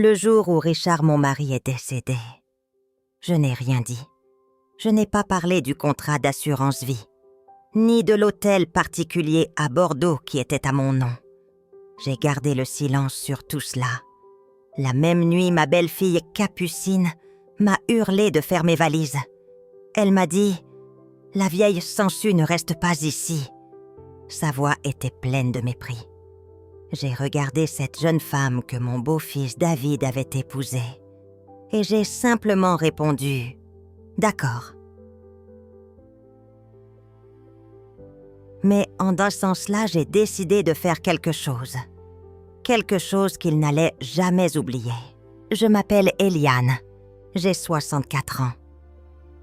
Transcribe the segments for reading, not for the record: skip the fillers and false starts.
Le jour où Richard, mon mari, est décédé, je n'ai rien dit. Je n'ai pas parlé du contrat d'assurance vie, ni de l'hôtel particulier à Bordeaux qui était à mon nom. J'ai gardé le silence sur tout cela. La même nuit, ma belle-fille Capucine m'a hurlé de faire mes valises. Elle m'a dit « La vieille sangsue ne reste pas ici ». Sa voix était pleine de mépris. J'ai regardé cette jeune femme que mon beau-fils David avait épousée et j'ai simplement répondu « D'accord ». Mais en dansant cela, j'ai décidé de faire quelque chose qu'il n'allait jamais oublier. Je m'appelle Eliane, j'ai 64 ans.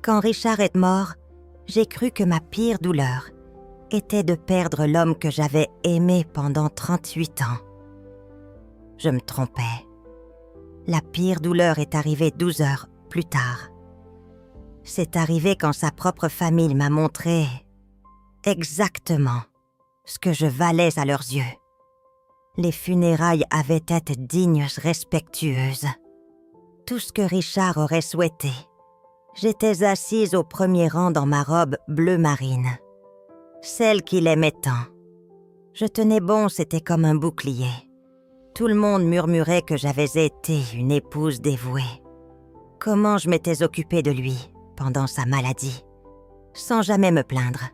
Quand Richard est mort, j'ai cru que ma pire douleur était de perdre l'homme que j'avais aimé pendant 38 ans. Je me trompais. La pire douleur est arrivée 12 heures plus tard. C'est arrivé quand sa propre famille m'a montré exactement ce que je valais à leurs yeux. Les funérailles avaient été dignes, respectueuses. Tout ce que Richard aurait souhaité. J'étais assise au premier rang dans ma robe bleu marine. Celle qu'il aimait tant. Je tenais bon, c'était comme un bouclier. Tout le monde murmurait que j'avais été une épouse dévouée. Comment je m'étais occupée de lui pendant sa maladie, sans jamais me plaindre.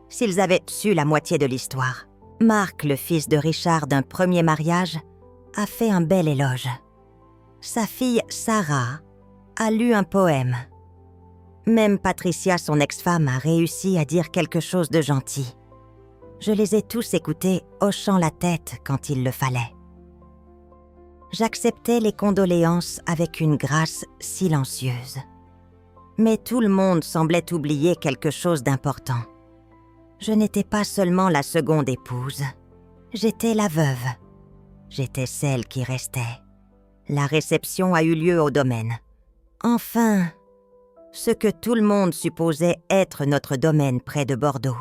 S'ils avaient su la moitié de l'histoire. Marc, le fils de Richard d'un premier mariage, a fait un bel éloge. Sa fille Sarah a lu un poème. Même Patricia, son ex-femme, a réussi à dire quelque chose de gentil. Je les ai tous écoutés hochant la tête quand il le fallait. J'acceptais les condoléances avec une grâce silencieuse. Mais tout le monde semblait oublier quelque chose d'important. Je n'étais pas seulement la seconde épouse. J'étais la veuve. J'étais celle qui restait. La réception a eu lieu au domaine. Enfin, ce que tout le monde supposait être notre domaine près de Bordeaux.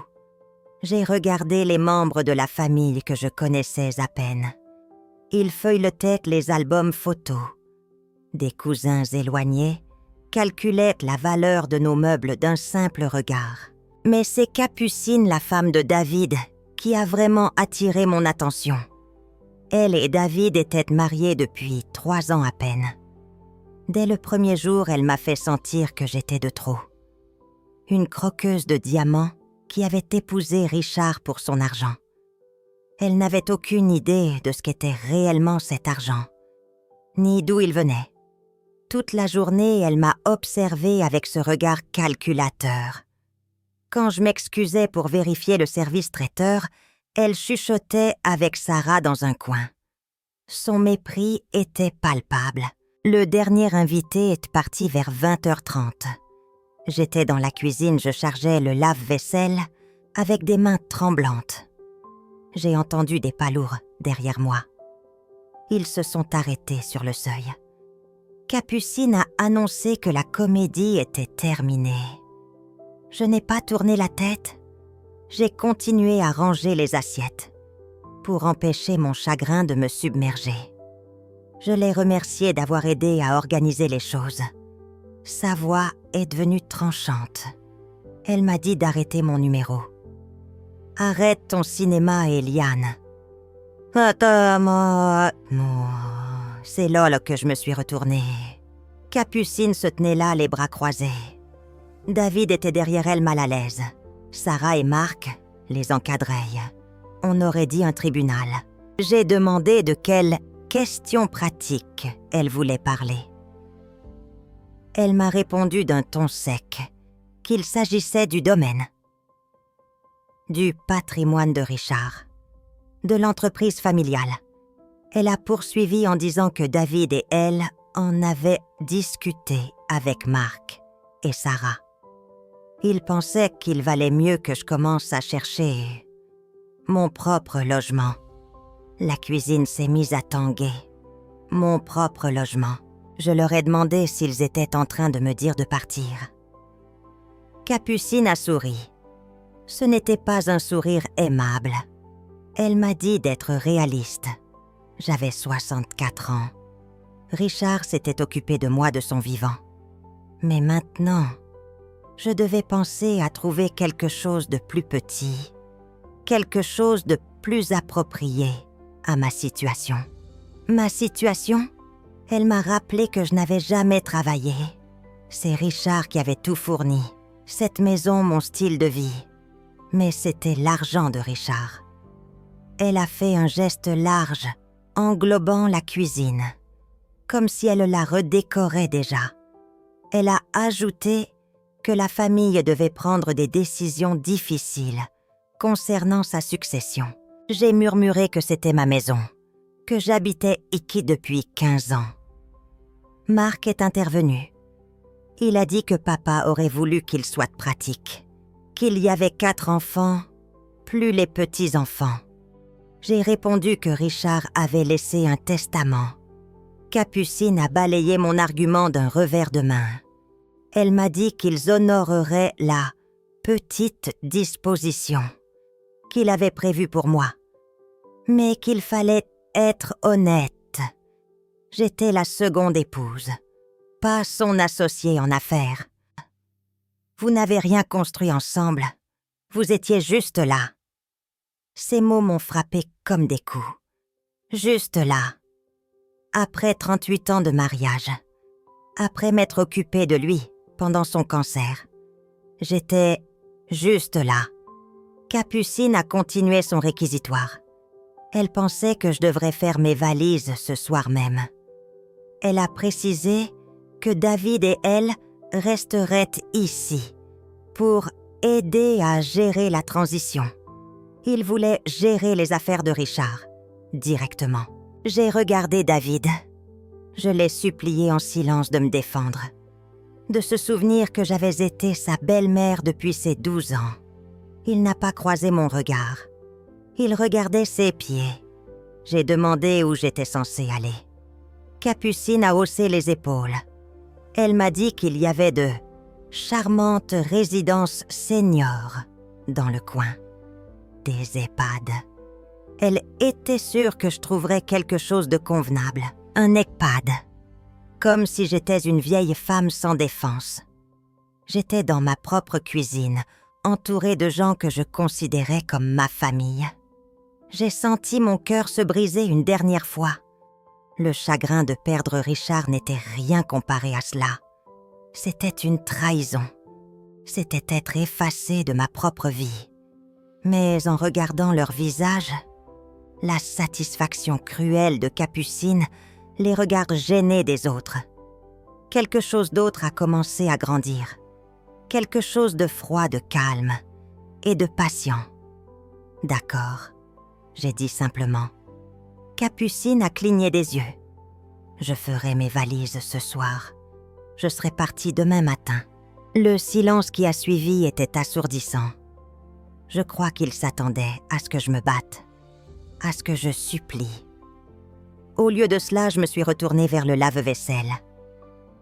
J'ai regardé les membres de la famille que je connaissais à peine. Ils feuilletaient les albums photos. Des cousins éloignés calculaient la valeur de nos meubles d'un simple regard. Mais c'est Capucine, la femme de David, qui a vraiment attiré mon attention. Elle et David étaient mariés depuis 3 ans à peine. Dès le premier jour, elle m'a fait sentir que j'étais de trop. Une croqueuse de diamants qui avait épousé Richard pour son argent. Elle n'avait aucune idée de ce qu'était réellement cet argent, ni d'où il venait. Toute la journée, elle m'a observée avec ce regard calculateur. Quand je m'excusais pour vérifier le service traiteur, elle chuchotait avec Sarah dans un coin. Son mépris était palpable. Le dernier invité est parti vers 20h30. J'étais dans la cuisine, je chargeais le lave-vaisselle avec des mains tremblantes. J'ai entendu des pas lourds derrière moi. Ils se sont arrêtés sur le seuil. Capucine a annoncé que la comédie était terminée. Je n'ai pas tourné la tête. J'ai continué à ranger les assiettes pour empêcher mon chagrin de me submerger. Je l'ai remerciée d'avoir aidé à organiser les choses. Sa voix est devenue tranchante. Elle m'a dit d'arrêter mon numéro. « Arrête ton cinéma, Eliane. » C'est là que je me suis retournée. Capucine se tenait là, les bras croisés. David était derrière elle mal à l'aise. Sarah et Marc les encadraient. On aurait dit un tribunal. J'ai demandé de quelles questions pratiques elle voulait parler. Elle m'a répondu d'un ton sec qu'il s'agissait du domaine, du patrimoine de Richard, de l'entreprise familiale. Elle a poursuivi en disant que David et elle en avaient discuté avec Marc et Sarah. Ils pensaient qu'il valait mieux que je commence à chercher mon propre logement. La cuisine s'est mise à tanguer. Mon propre logement. Je leur ai demandé s'ils étaient en train de me dire de partir. Capucine a souri. Ce n'était pas un sourire aimable. Elle m'a dit d'être réaliste. J'avais 64 ans. Richard s'était occupé de moi de son vivant. Mais maintenant, je devais penser à trouver quelque chose de plus petit, quelque chose de plus approprié à ma situation. Ma situation, elle m'a rappelé que je n'avais jamais travaillé. C'est Richard qui avait tout fourni, cette maison, mon style de vie. Mais c'était l'argent de Richard. Elle a fait un geste large, englobant la cuisine, comme si elle la redécorait déjà. Elle a ajouté que la famille devait prendre des décisions difficiles concernant sa succession. J'ai murmuré que c'était ma maison, que j'habitais ici depuis 15 ans. Marc est intervenu. Il a dit que papa aurait voulu qu'il soit pratique, qu'il y avait 4 enfants, plus les petits-enfants. J'ai répondu que Richard avait laissé un testament. Capucine a balayé mon argument d'un revers de main. Elle m'a dit qu'ils honoreraient la petite disposition qu'il avait prévue pour moi, mais qu'il fallait être honnête. J'étais la seconde épouse, pas son associée en affaires. Vous n'avez rien construit ensemble, vous étiez juste là. Ces mots m'ont frappé comme des coups. Juste là. Après 38 ans de mariage, après m'être occupée de lui pendant son cancer, j'étais juste là. Capucine a continué son réquisitoire. Elle pensait que je devrais faire mes valises ce soir même. Elle a précisé que David et elle resteraient ici pour aider à gérer la transition. Ils voulaient gérer les affaires de Richard directement. J'ai regardé David. Je l'ai supplié en silence de me défendre, de se souvenir que j'avais été sa belle-mère depuis ses 12 ans. Il n'a pas croisé mon regard. Il regardait ses pieds. J'ai demandé où j'étais censée aller. Capucine a haussé les épaules. Elle m'a dit qu'il y avait de charmantes résidences seniors dans le coin. Des EHPAD. Elle était sûre que je trouverais quelque chose de convenable. Un EHPAD. Comme si j'étais une vieille femme sans défense. J'étais dans ma propre cuisine, entourée de gens que je considérais comme ma famille. J'ai senti mon cœur se briser une dernière fois. Le chagrin de perdre Richard n'était rien comparé à cela. C'était une trahison. C'était être effacée de ma propre vie. Mais en regardant leur visage, la satisfaction cruelle de Capucine, les regards gênés des autres. Quelque chose d'autre a commencé à grandir. Quelque chose de froid, de calme et de patient. « D'accord », j'ai dit simplement. Capucine a cligné des yeux. Je ferai mes valises ce soir. Je serai partie demain matin. Le silence qui a suivi était assourdissant. Je crois qu'il s'attendait à ce que je me batte, à ce que je supplie. Au lieu de cela, je me suis retournée vers le lave-vaisselle.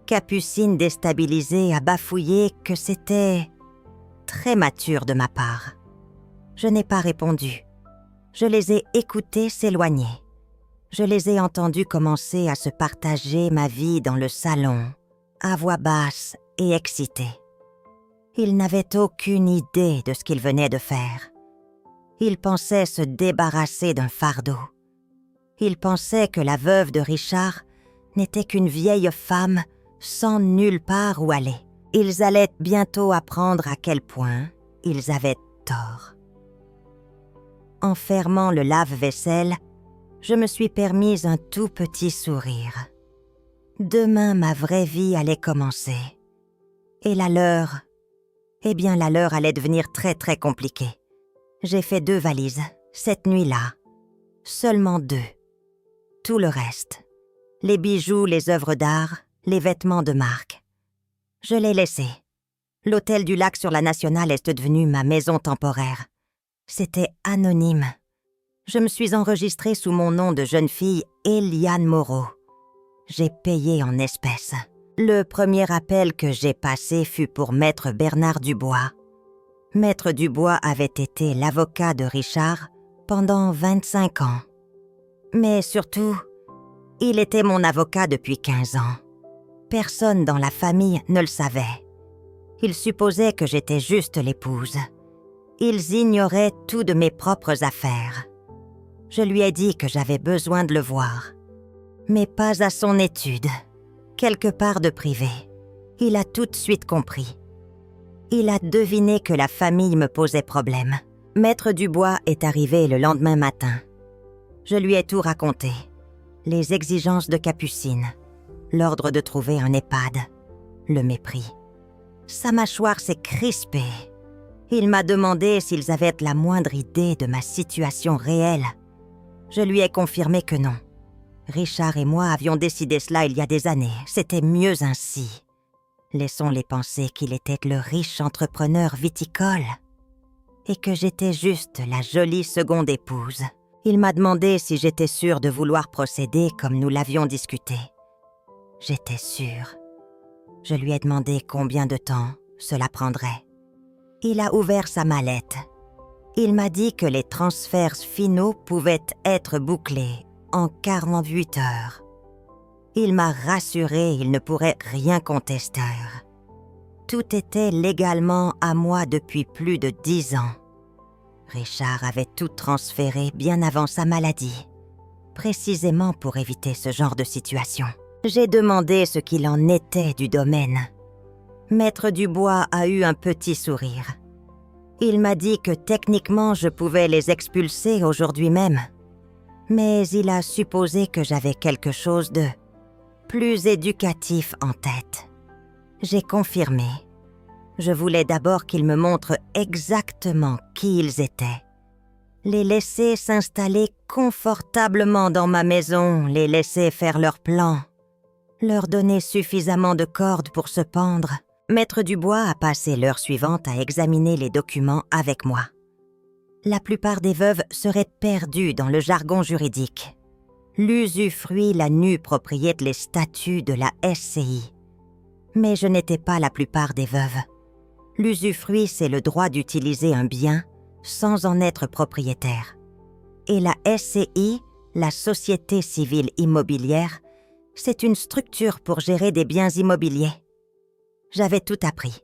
Capucine, déstabilisée, a bafouillé que c'était très mature de ma part. Je n'ai pas répondu. Je les ai écoutés s'éloigner. Je les ai entendus commencer à se partager ma vie dans le salon, à voix basse et excitée. Ils n'avaient aucune idée de ce qu'ils venaient de faire. Ils pensaient se débarrasser d'un fardeau. Ils pensaient que la veuve de Richard n'était qu'une vieille femme sans nulle part où aller. Ils allaient bientôt apprendre à quel point ils avaient tort. En fermant le lave-vaisselle, je me suis permise un tout petit sourire. Demain, ma vraie vie allait commencer. Et la leur, la leur allait devenir très très compliquée. J'ai fait 2 valises, cette nuit-là. Seulement 2. Tout le reste, les bijoux, les œuvres d'art, les vêtements de marque. Je l'ai laissé. L'hôtel du lac sur la Nationale est devenu ma maison temporaire. C'était anonyme. Je me suis enregistrée sous mon nom de jeune fille Eliane Moreau. J'ai payé en espèces. Le premier appel que j'ai passé fut pour Maître Bernard Dubois. Maître Dubois avait été l'avocat de Richard pendant 25 ans. Mais surtout, Il était mon avocat depuis 15 ans. Personne dans la famille ne le savait. Ils supposaient que j'étais juste l'épouse. Ils ignoraient tout de mes propres affaires. Je lui ai dit que j'avais besoin de le voir, mais pas à son étude, quelque part de privé. Il a tout de suite compris. Il a deviné que la famille me posait problème. Maître Dubois est arrivé le lendemain matin. Je lui ai tout raconté. Les exigences de Capucine, l'ordre de trouver un EHPAD, le mépris. Sa mâchoire s'est crispée. Il m'a demandé s'ils avaient la moindre idée de ma situation réelle. Je lui ai confirmé que non. Richard et moi avions décidé cela il y a des années. C'était mieux ainsi. Laissons-les penser qu'il était le riche entrepreneur viticole et que j'étais juste la jolie seconde épouse. Il m'a demandé si j'étais sûre de vouloir procéder comme nous l'avions discuté. J'étais sûre. Je lui ai demandé combien de temps cela prendrait. Il a ouvert sa mallette. Il m'a dit que les transferts finaux pouvaient être bouclés en 48 heures. Il m'a rassuré, il ne pourrait rien contester. Tout était légalement à moi depuis plus de 10 ans. Richard avait tout transféré bien avant sa maladie, précisément pour éviter ce genre de situation. J'ai demandé ce qu'il en était du domaine. Maître Dubois a eu un petit sourire. Il m'a dit que techniquement je pouvais les expulser aujourd'hui même. Mais il a supposé que j'avais quelque chose de plus éducatif en tête. J'ai confirmé. Je voulais d'abord qu'ils me montrent exactement qui ils étaient. Les laisser s'installer confortablement dans ma maison, les laisser faire leurs plans, leur donner suffisamment de cordes pour se pendre. Maître Dubois a passé l'heure suivante à examiner les documents avec moi. La plupart des veuves seraient perdues dans le jargon juridique. L'usufruit, la nue propriété, les statuts de la SCI. Mais je n'étais pas la plupart des veuves. L'usufruit, c'est le droit d'utiliser un bien sans en être propriétaire. Et la SCI, la Société civile immobilière, c'est une structure pour gérer des biens immobiliers. J'avais tout appris.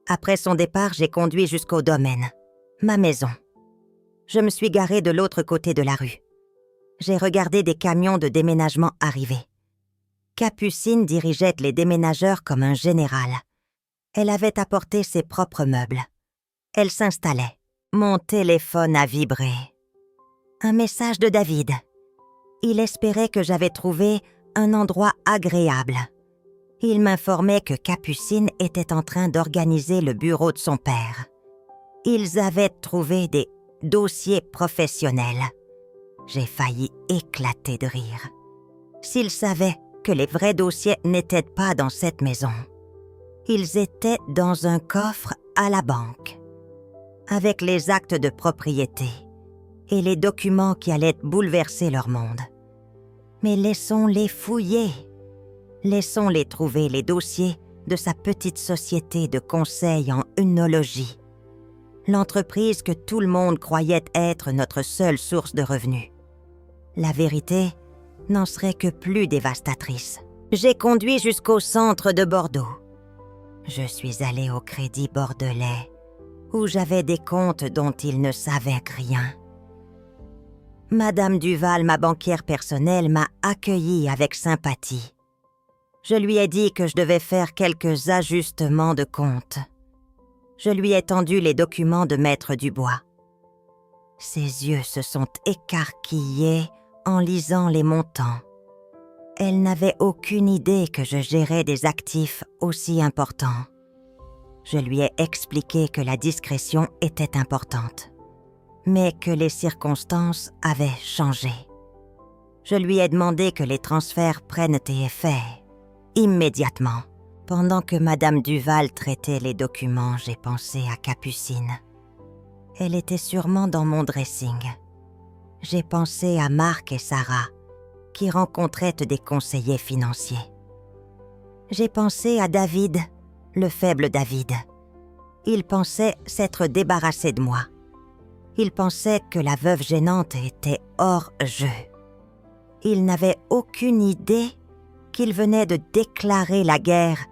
Après son départ, j'ai conduit jusqu'au domaine, ma maison. Je me suis garée de l'autre côté de la rue. J'ai regardé des camions de déménagement arriver. Capucine dirigeait les déménageurs comme un général. Elle avait apporté ses propres meubles. Elle s'installait. Mon téléphone a vibré. Un message de David. Il espérait que j'avais trouvé un endroit agréable. Il m'informait que Capucine était en train d'organiser le bureau de son père. Ils avaient trouvé des dossiers professionnels. J'ai failli éclater de rire. S'ils savaient que les vrais dossiers n'étaient pas dans cette maison. Ils étaient dans un coffre à la banque, avec les actes de propriété et les documents qui allaient bouleverser leur monde. Mais laissons-les fouiller. Laissons-les trouver les dossiers de sa petite société de conseil en œnologie. L'entreprise que tout le monde croyait être notre seule source de revenus. La vérité n'en serait que plus dévastatrice. J'ai conduit jusqu'au centre de Bordeaux. Je suis allée au Crédit Bordelais, où j'avais des comptes dont ils ne savaient rien. Madame Duval, ma banquière personnelle, m'a accueillie avec sympathie. Je lui ai dit que je devais faire quelques ajustements de compte. Je lui ai tendu les documents de Maître Dubois. Ses yeux se sont écarquillés en lisant les montants. Elle n'avait aucune idée que je gérais des actifs aussi importants. Je lui ai expliqué que la discrétion était importante, mais que les circonstances avaient changé. Je lui ai demandé que les transferts prennent effet immédiatement. Pendant que Madame Duval traitait les documents, j'ai pensé à Capucine. Elle était sûrement dans mon dressing. J'ai pensé à Marc et Sarah, qui rencontraient des conseillers financiers. J'ai pensé à David, le faible David. Il pensait s'être débarrassé de moi. Il pensait que la veuve gênante était hors jeu. Il n'avait aucune idée qu'il venait de déclarer la guerre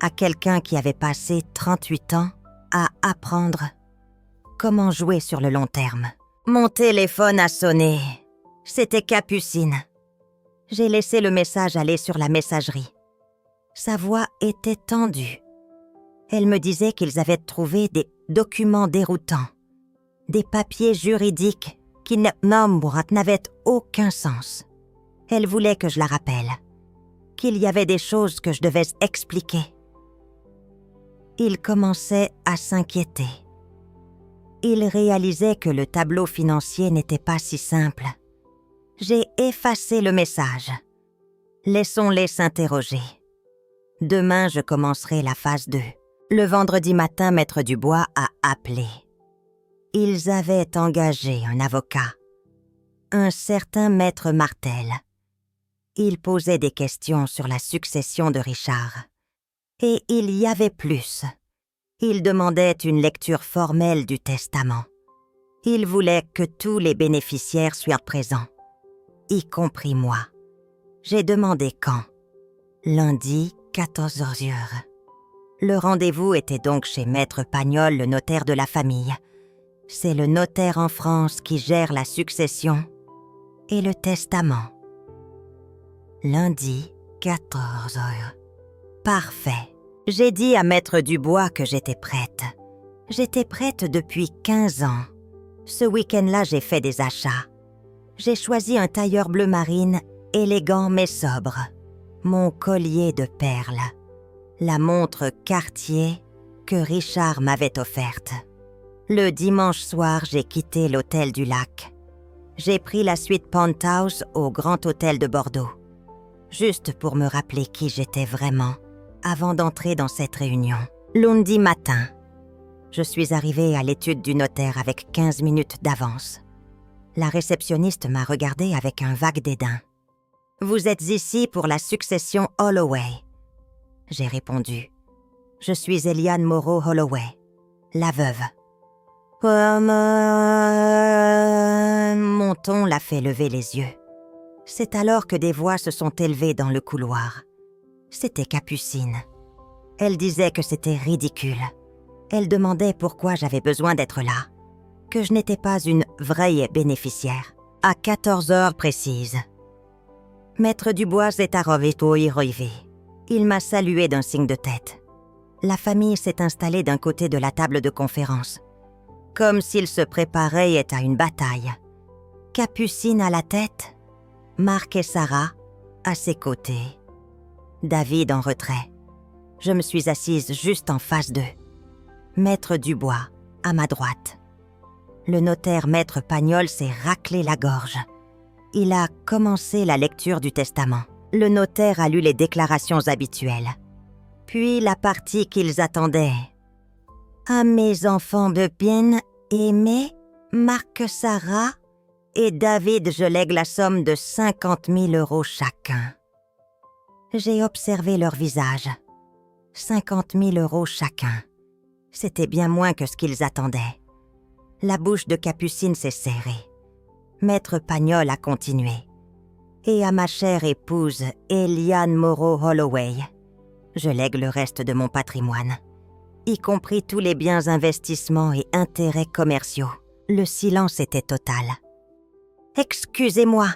à quelqu'un qui avait passé 38 ans à apprendre comment jouer sur le long terme. Mon téléphone a sonné. C'était Capucine. J'ai laissé le message aller sur la messagerie. Sa voix était tendue. Elle me disait qu'ils avaient trouvé des documents déroutants, des papiers juridiques qui n'avaient aucun sens. Elle voulait que je la rappelle, qu'il y avait des choses que je devais expliquer. Il commençait à s'inquiéter. Il réalisait que le tableau financier n'était pas si simple. J'ai effacé le message. Laissons-les s'interroger. Demain, je commencerai la phase 2. Le vendredi matin, Maître Dubois a appelé. Ils avaient engagé un avocat, un certain Maître Martel. Il posait des questions sur la succession de Richard. Et il y avait plus. Il demandait une lecture formelle du testament. Il voulait que tous les bénéficiaires soient présents, y compris moi. J'ai demandé quand. Lundi, 14h. Le rendez-vous était donc chez Maître Pagnol, le notaire de la famille. C'est le notaire en France qui gère la succession et le testament. Lundi, 14h. Parfait. J'ai dit à Maître Dubois que j'étais prête. J'étais prête depuis 15 ans. Ce week-end-là, j'ai fait des achats. J'ai choisi un tailleur bleu marine, élégant mais sobre. Mon collier de perles. La montre Cartier que Richard m'avait offerte. Le dimanche soir, j'ai quitté l'hôtel du Lac. J'ai pris la suite Penthouse au Grand Hôtel de Bordeaux. Juste pour me rappeler qui j'étais vraiment avant d'entrer dans cette réunion. Lundi matin, je suis arrivée à l'étude du notaire avec 15 minutes d'avance. La réceptionniste m'a regardée avec un vague dédain. « Vous êtes ici pour la succession Holloway. » J'ai répondu. « Je suis Eliane Moreau Holloway, la veuve. » Mon ton l'a fait lever les yeux. C'est alors que des voix se sont élevées dans le couloir. C'était Capucine. Elle disait que c'était ridicule. Elle demandait pourquoi j'avais besoin d'être là, que je n'étais pas une vraie bénéficiaire. À 14h précises. Maître Dubois est arrivé. Il m'a salué d'un signe de tête. La famille s'est installée d'un côté de la table de conférence, comme s'ils se préparaient à une bataille. Capucine à la tête, Marc et Sarah à ses côtés, David en retrait. Je me suis assise juste en face d'eux. Maître Dubois à ma droite. Le notaire Maître Pagnol s'est raclé la gorge. Il a commencé la lecture du testament. Le notaire a lu les déclarations habituelles. Puis la partie qu'ils attendaient. À mes enfants de bien aimés, Marc, Sarah et David, je lègue la somme de 50 000 € chacun. J'ai observé leur visage. 50 000 € chacun. C'était bien moins que ce qu'ils attendaient. La bouche de Capucine s'est serrée. Maître Pagnol a continué. Et à ma chère épouse, Eliane Moreau Holloway, je lègue le reste de mon patrimoine, y compris tous les biens investissements et intérêts commerciaux. Le silence était total. « Excusez-moi »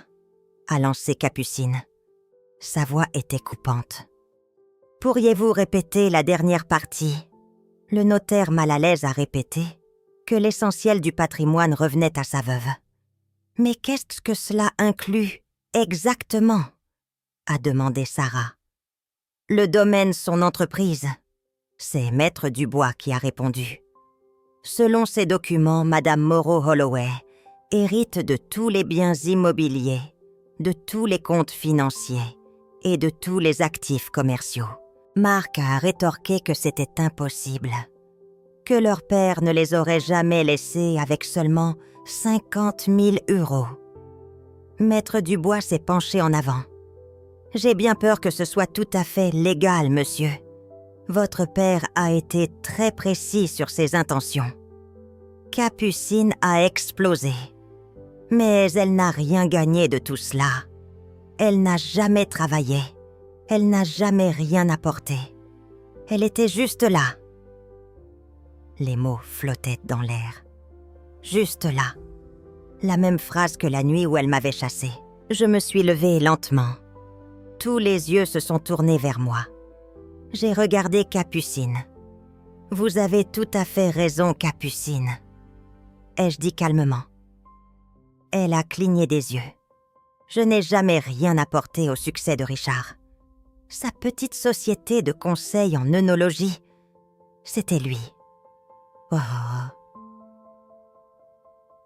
a lancé Capucine. Sa voix était coupante. « Pourriez-vous répéter la dernière partie ?» Le notaire mal à l'aise a répété que l'essentiel du patrimoine revenait à sa veuve. « Mais qu'est-ce que cela inclut exactement ?» a demandé Sarah. « Le domaine, son entreprise. » C'est Maître Dubois qui a répondu. Selon ces documents, Madame Moreau Holloway hérite de tous les biens immobiliers, de tous les comptes financiers et de tous les actifs commerciaux. Marc a rétorqué que c'était impossible, que leur père ne les aurait jamais laissés avec seulement 50 000 €. Maître Dubois s'est penché en avant. « J'ai bien peur que ce soit tout à fait légal, monsieur. Votre père a été très précis sur ses intentions. » Capucine a explosé. Mais elle n'a rien gagné de tout cela. Elle n'a jamais travaillé. Elle n'a jamais rien apporté. Elle était juste là. Les mots flottaient dans l'air. Juste là. La même phrase que la nuit où elle m'avait chassée. Je me suis levée lentement. Tous les yeux se sont tournés vers moi. J'ai regardé Capucine. « Vous avez tout à fait raison, Capucine. » ai-je dit calmement. Elle a cligné des yeux. Je n'ai jamais rien apporté au succès de Richard. Sa petite société de conseil en œnologie, c'était lui. Oh.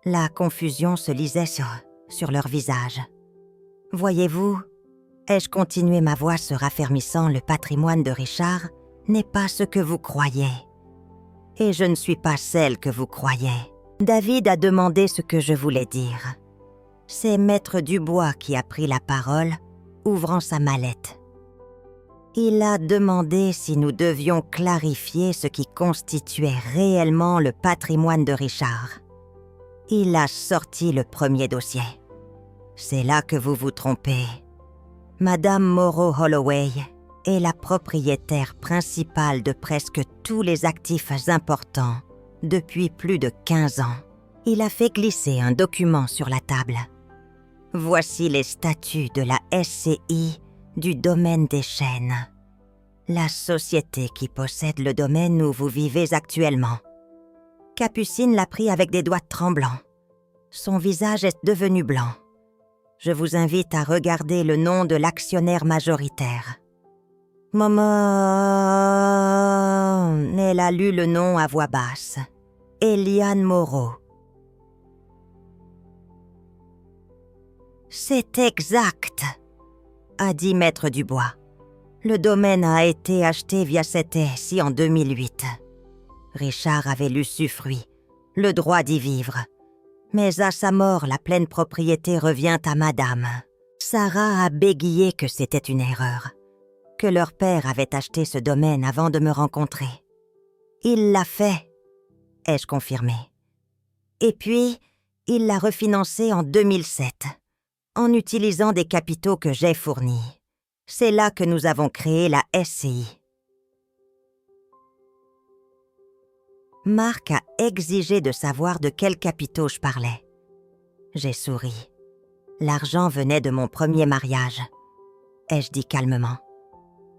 La confusion se lisait sur leur visage. Voyez-vous, ai-je continué, ma voix se raffermissant, le patrimoine de Richard n'est pas ce que vous croyez. Et je ne suis pas celle que vous croyez. David a demandé ce que je voulais dire. C'est Maître Dubois qui a pris la parole, ouvrant sa mallette. Il a demandé si nous devions clarifier ce qui constituait réellement le patrimoine de Richard. Il a sorti le premier dossier. C'est là que vous vous trompez. Madame Moreau Holloway est la propriétaire principale de presque tous les actifs importants depuis plus de 15 ans. Il a fait glisser un document sur la table. Voici les statuts de la SCI du domaine des Chênes, la société qui possède le domaine où vous vivez actuellement. Capucine l'a pris avec des doigts tremblants. Son visage est devenu blanc. Je vous invite à regarder le nom de l'actionnaire majoritaire. Maman, elle a lu le nom à voix basse. Eliane Moreau. C'est exact, a dit Maître Dubois. Le domaine a été acheté via cette SCI en 2008. Richard avait l'usufruit, le droit d'y vivre. Mais à sa mort, la pleine propriété revient à madame. Sarah a bégayé que c'était une erreur, que leur père avait acheté ce domaine avant de me rencontrer. Il l'a fait, ai-je confirmé. Et puis, il l'a refinancé en 2007, en utilisant des capitaux que j'ai fournis. C'est là que nous avons créé la SCI. Marc a exigé de savoir de quels capitaux je parlais. J'ai souri. L'argent venait de mon premier mariage, ai-je dit calmement.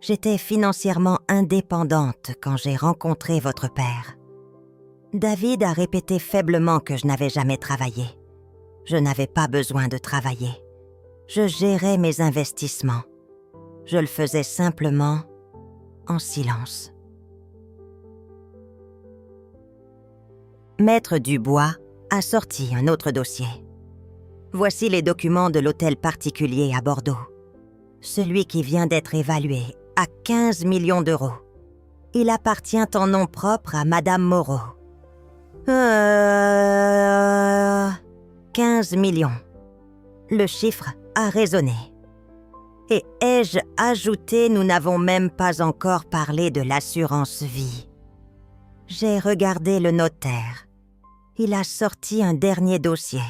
J'étais financièrement indépendante quand j'ai rencontré votre père. David a répété faiblement que je n'avais jamais travaillé. Je n'avais pas besoin de travailler. Je gérais mes investissements. Je le faisais simplement en silence. Maître Dubois a sorti un autre dossier. Voici les documents de l'hôtel particulier à Bordeaux. Celui qui vient d'être évalué à 15 millions d'euros. Il appartient en nom propre à Madame Moreau. 15 millions. Le chiffre a résonné. Et ai-je ajouté, nous n'avons même pas encore parlé de l'assurance vie. J'ai regardé le notaire. Il a sorti un dernier dossier.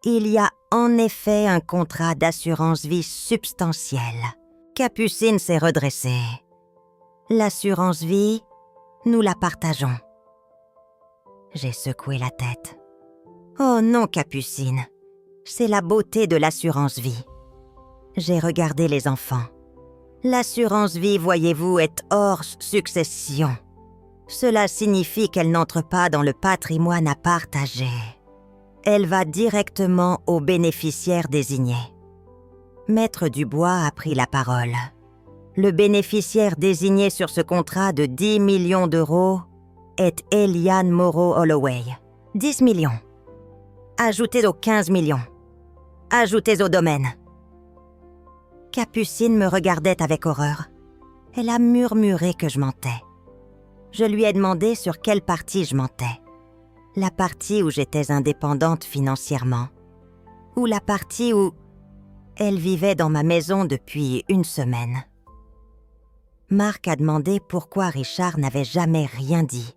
Il y a en effet un contrat d'assurance vie substantiel. Capucine s'est redressée. L'assurance vie, nous la partageons. J'ai secoué la tête. Oh non, Capucine, c'est la beauté de l'assurance vie. J'ai regardé les enfants. L'assurance vie, voyez-vous, est hors succession. Cela signifie qu'elle n'entre pas dans le patrimoine à partager. Elle va directement aux bénéficiaires désignés. Maître Dubois a pris la parole. Le bénéficiaire désigné sur ce contrat de 10 millions d'euros est Eliane Moreau Holloway. 10 millions. Ajoutez aux 15 millions. Ajoutez au domaine. Capucine me regardait avec horreur. Elle a murmuré que je mentais. Je lui ai demandé sur quelle partie je mentais. La partie où j'étais indépendante financièrement. Ou la partie où elle vivait dans ma maison depuis une semaine. Marc a demandé pourquoi Richard n'avait jamais rien dit.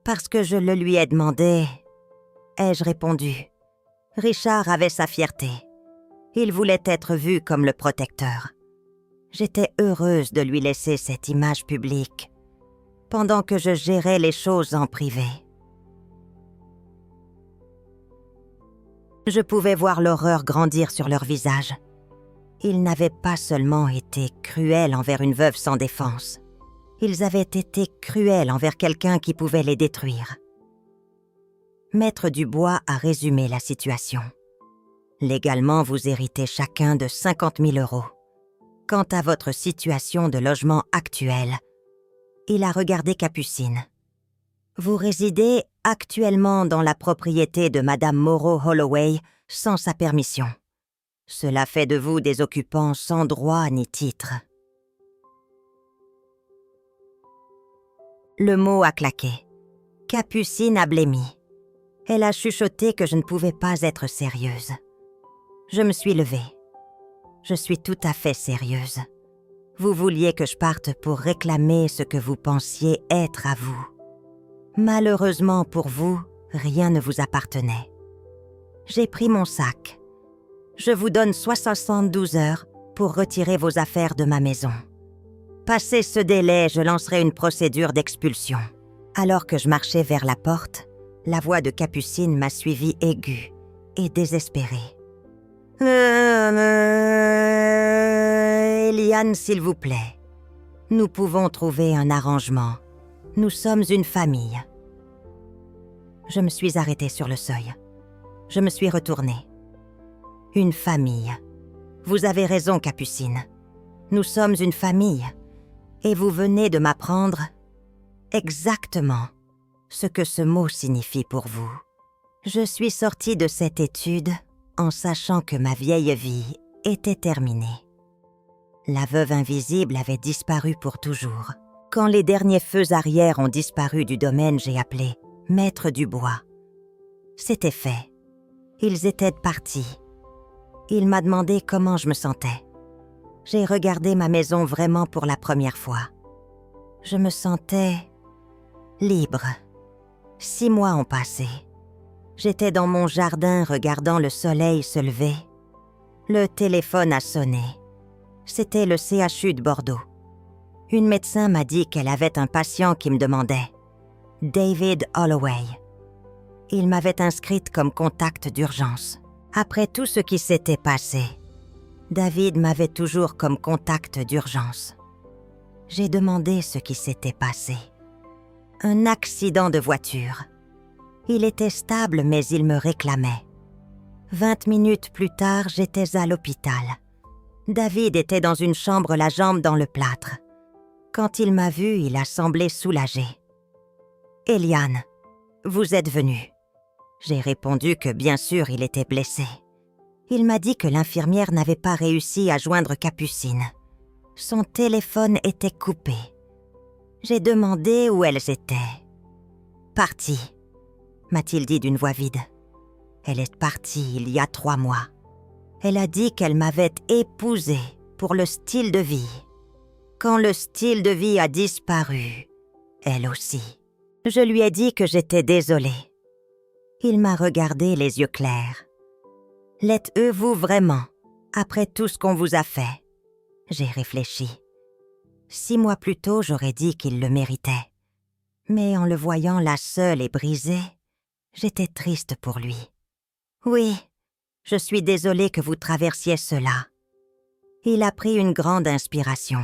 Parce que je le lui ai demandé, ai-je répondu. Richard avait sa fierté. Il voulait être vu comme le protecteur. J'étais heureuse de lui laisser cette image publique, pendant que je gérais les choses en privé. Je pouvais voir l'horreur grandir sur leur visage. Ils n'avaient pas seulement été cruels envers une veuve sans défense. Ils avaient été cruels envers quelqu'un qui pouvait les détruire. Maître Dubois a résumé la situation. Légalement, vous héritez chacun de 50 000 €. Quant à votre situation de logement actuelle, il a regardé Capucine. Vous résidez actuellement dans la propriété de Madame Moreau Holloway sans sa permission. Cela fait de vous des occupants sans droit ni titre. Le mot a claqué. Capucine a blêmi. Elle a chuchoté que je ne pouvais pas être sérieuse. Je me suis levée. Je suis tout à fait sérieuse. Vous vouliez que je parte pour réclamer ce que vous pensiez être à vous. Malheureusement pour vous, rien ne vous appartenait. J'ai pris mon sac. Je vous donne 72 heures pour retirer vos affaires de ma maison. Passé ce délai, je lancerai une procédure d'expulsion. Alors que je marchais vers la porte, la voix de Capucine m'a suivie aiguë et désespérée. Eliane, s'il vous plaît. Nous pouvons trouver un arrangement. Nous sommes une famille. Je me suis arrêtée sur le seuil. Je me suis retournée. Une famille. Vous avez raison, Capucine. Nous sommes une famille. Et vous venez de m'apprendre exactement ce que ce mot signifie pour vous. Je suis sortie de cette étude en sachant que ma vieille vie était terminée. La veuve invisible avait disparu pour toujours. Quand les derniers feux arrière ont disparu du domaine, j'ai appelé Maître Dubois. C'était fait. Ils étaient partis. Il m'a demandé comment je me sentais. J'ai regardé ma maison vraiment pour la première fois. Je me sentais libre. 6 mois ont passé. J'étais dans mon jardin regardant le soleil se lever. Le téléphone a sonné. C'était le CHU de Bordeaux. Une médecin m'a dit qu'elle avait un patient qui me demandait « David Holloway ». Il m'avait inscrite comme contact d'urgence. Après tout ce qui s'était passé, David m'avait toujours comme contact d'urgence. J'ai demandé ce qui s'était passé. Un accident de voiture. Il était stable, mais il me réclamait. 20 minutes plus tard, j'étais à l'hôpital. David était dans une chambre, la jambe dans le plâtre. Quand il m'a vue, il a semblé soulagé. « Eliane, vous êtes venue. » J'ai répondu que bien sûr il était blessé. Il m'a dit que l'infirmière n'avait pas réussi à joindre Capucine. Son téléphone était coupé. J'ai demandé où elles étaient. « Partie », m'a-t-il dit d'une voix vide. Elle est partie il y a 3 mois. Elle a dit qu'elle m'avait épousée pour le style de vie. Quand le style de vie a disparu, elle aussi. Je lui ai dit que j'étais désolée. Il m'a regardé les yeux clairs. « L'êtes-vous vraiment, après tout ce qu'on vous a fait ?» J'ai réfléchi. 6 mois plus tôt, j'aurais dit qu'il le méritait. Mais en le voyant là seul et brisé, j'étais triste pour lui. « Oui, je suis désolée que vous traversiez cela. » Il a pris une grande inspiration.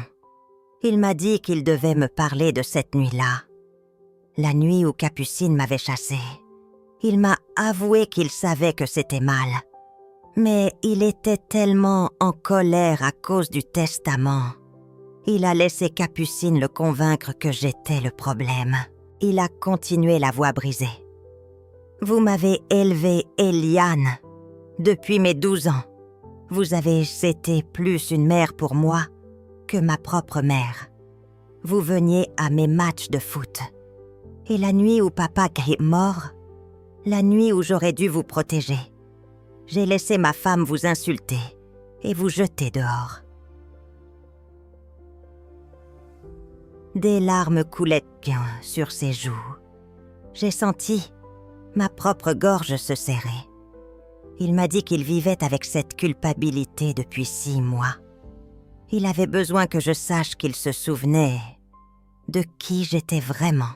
Il m'a dit qu'il devait me parler de cette nuit-là. La nuit où Capucine m'avait chassée. Il m'a avoué qu'il savait que c'était mal. Mais il était tellement en colère à cause du testament. Il a laissé Capucine le convaincre que j'étais le problème. Il a continué, la voix brisée. « Vous m'avez élevée, Eliane, depuis mes 12 ans. Vous avez été plus une mère pour moi que ma propre mère. Vous veniez à mes matchs de foot. Et la nuit où papa est mort, la nuit où j'aurais dû vous protéger, j'ai laissé ma femme vous insulter et vous jeter dehors. » Des larmes coulaient bien sur ses joues. J'ai senti ma propre gorge se serrer. Il m'a dit qu'il vivait avec cette culpabilité depuis 6 mois. Il avait besoin que je sache qu'il se souvenait de qui j'étais vraiment.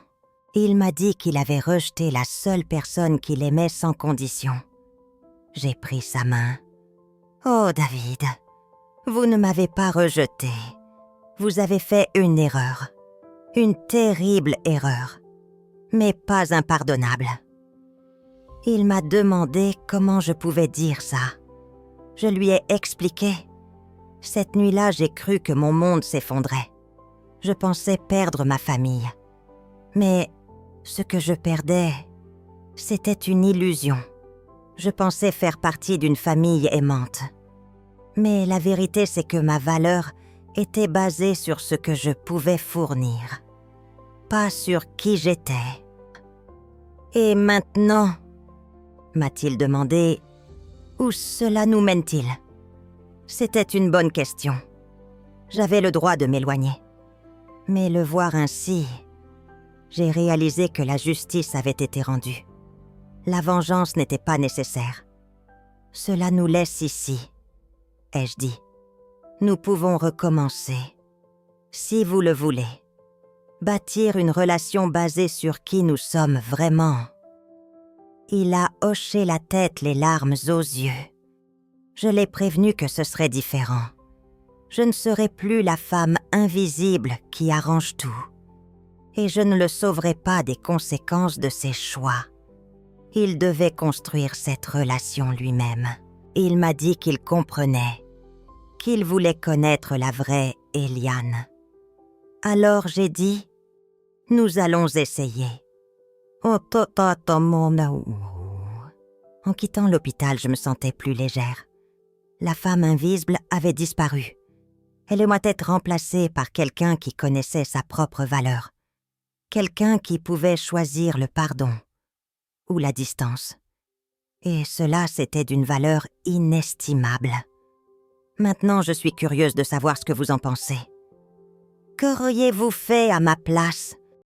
Il m'a dit qu'il avait rejeté la seule personne qu'il aimait sans condition. J'ai pris sa main. « Oh, David, vous ne m'avez pas rejeté. Vous avez fait une erreur. Une terrible erreur, mais pas impardonnable. » Il m'a demandé comment je pouvais dire ça. Je lui ai expliqué. Cette nuit-là, j'ai cru que mon monde s'effondrait. Je pensais perdre ma famille. Mais ce que je perdais, c'était une illusion. Je pensais faire partie d'une famille aimante. Mais la vérité, c'est que ma valeur était basée sur ce que je pouvais fournir, pas sur qui j'étais. « Et maintenant ?» m'a-t-il demandé. « Où cela nous mène-t-il » C'était une bonne question. J'avais le droit de m'éloigner. Mais le voir ainsi, j'ai réalisé que la justice avait été rendue. La vengeance n'était pas nécessaire. Cela nous laisse ici, ai-je dit. Nous pouvons recommencer, si vous le voulez. Bâtir une relation basée sur qui nous sommes vraiment. Il a hoché la tête, les larmes aux yeux. Je l'ai prévenu que ce serait différent. Je ne serai plus la femme invisible qui arrange tout. Et je ne le sauverai pas des conséquences de ses choix. Il devait construire cette relation lui-même. Il m'a dit qu'il comprenait, qu'il voulait connaître la vraie Eliane. Alors j'ai dit, nous allons essayer. En quittant l'hôpital, je me sentais plus légère. La femme invisible avait disparu. Elle doit être remplacée par quelqu'un qui connaissait sa propre valeur. Quelqu'un qui pouvait choisir le pardon ou la distance. Et cela, c'était d'une valeur inestimable. Maintenant, je suis curieuse de savoir ce que vous en pensez. Qu'auriez-vous fait à ma place ?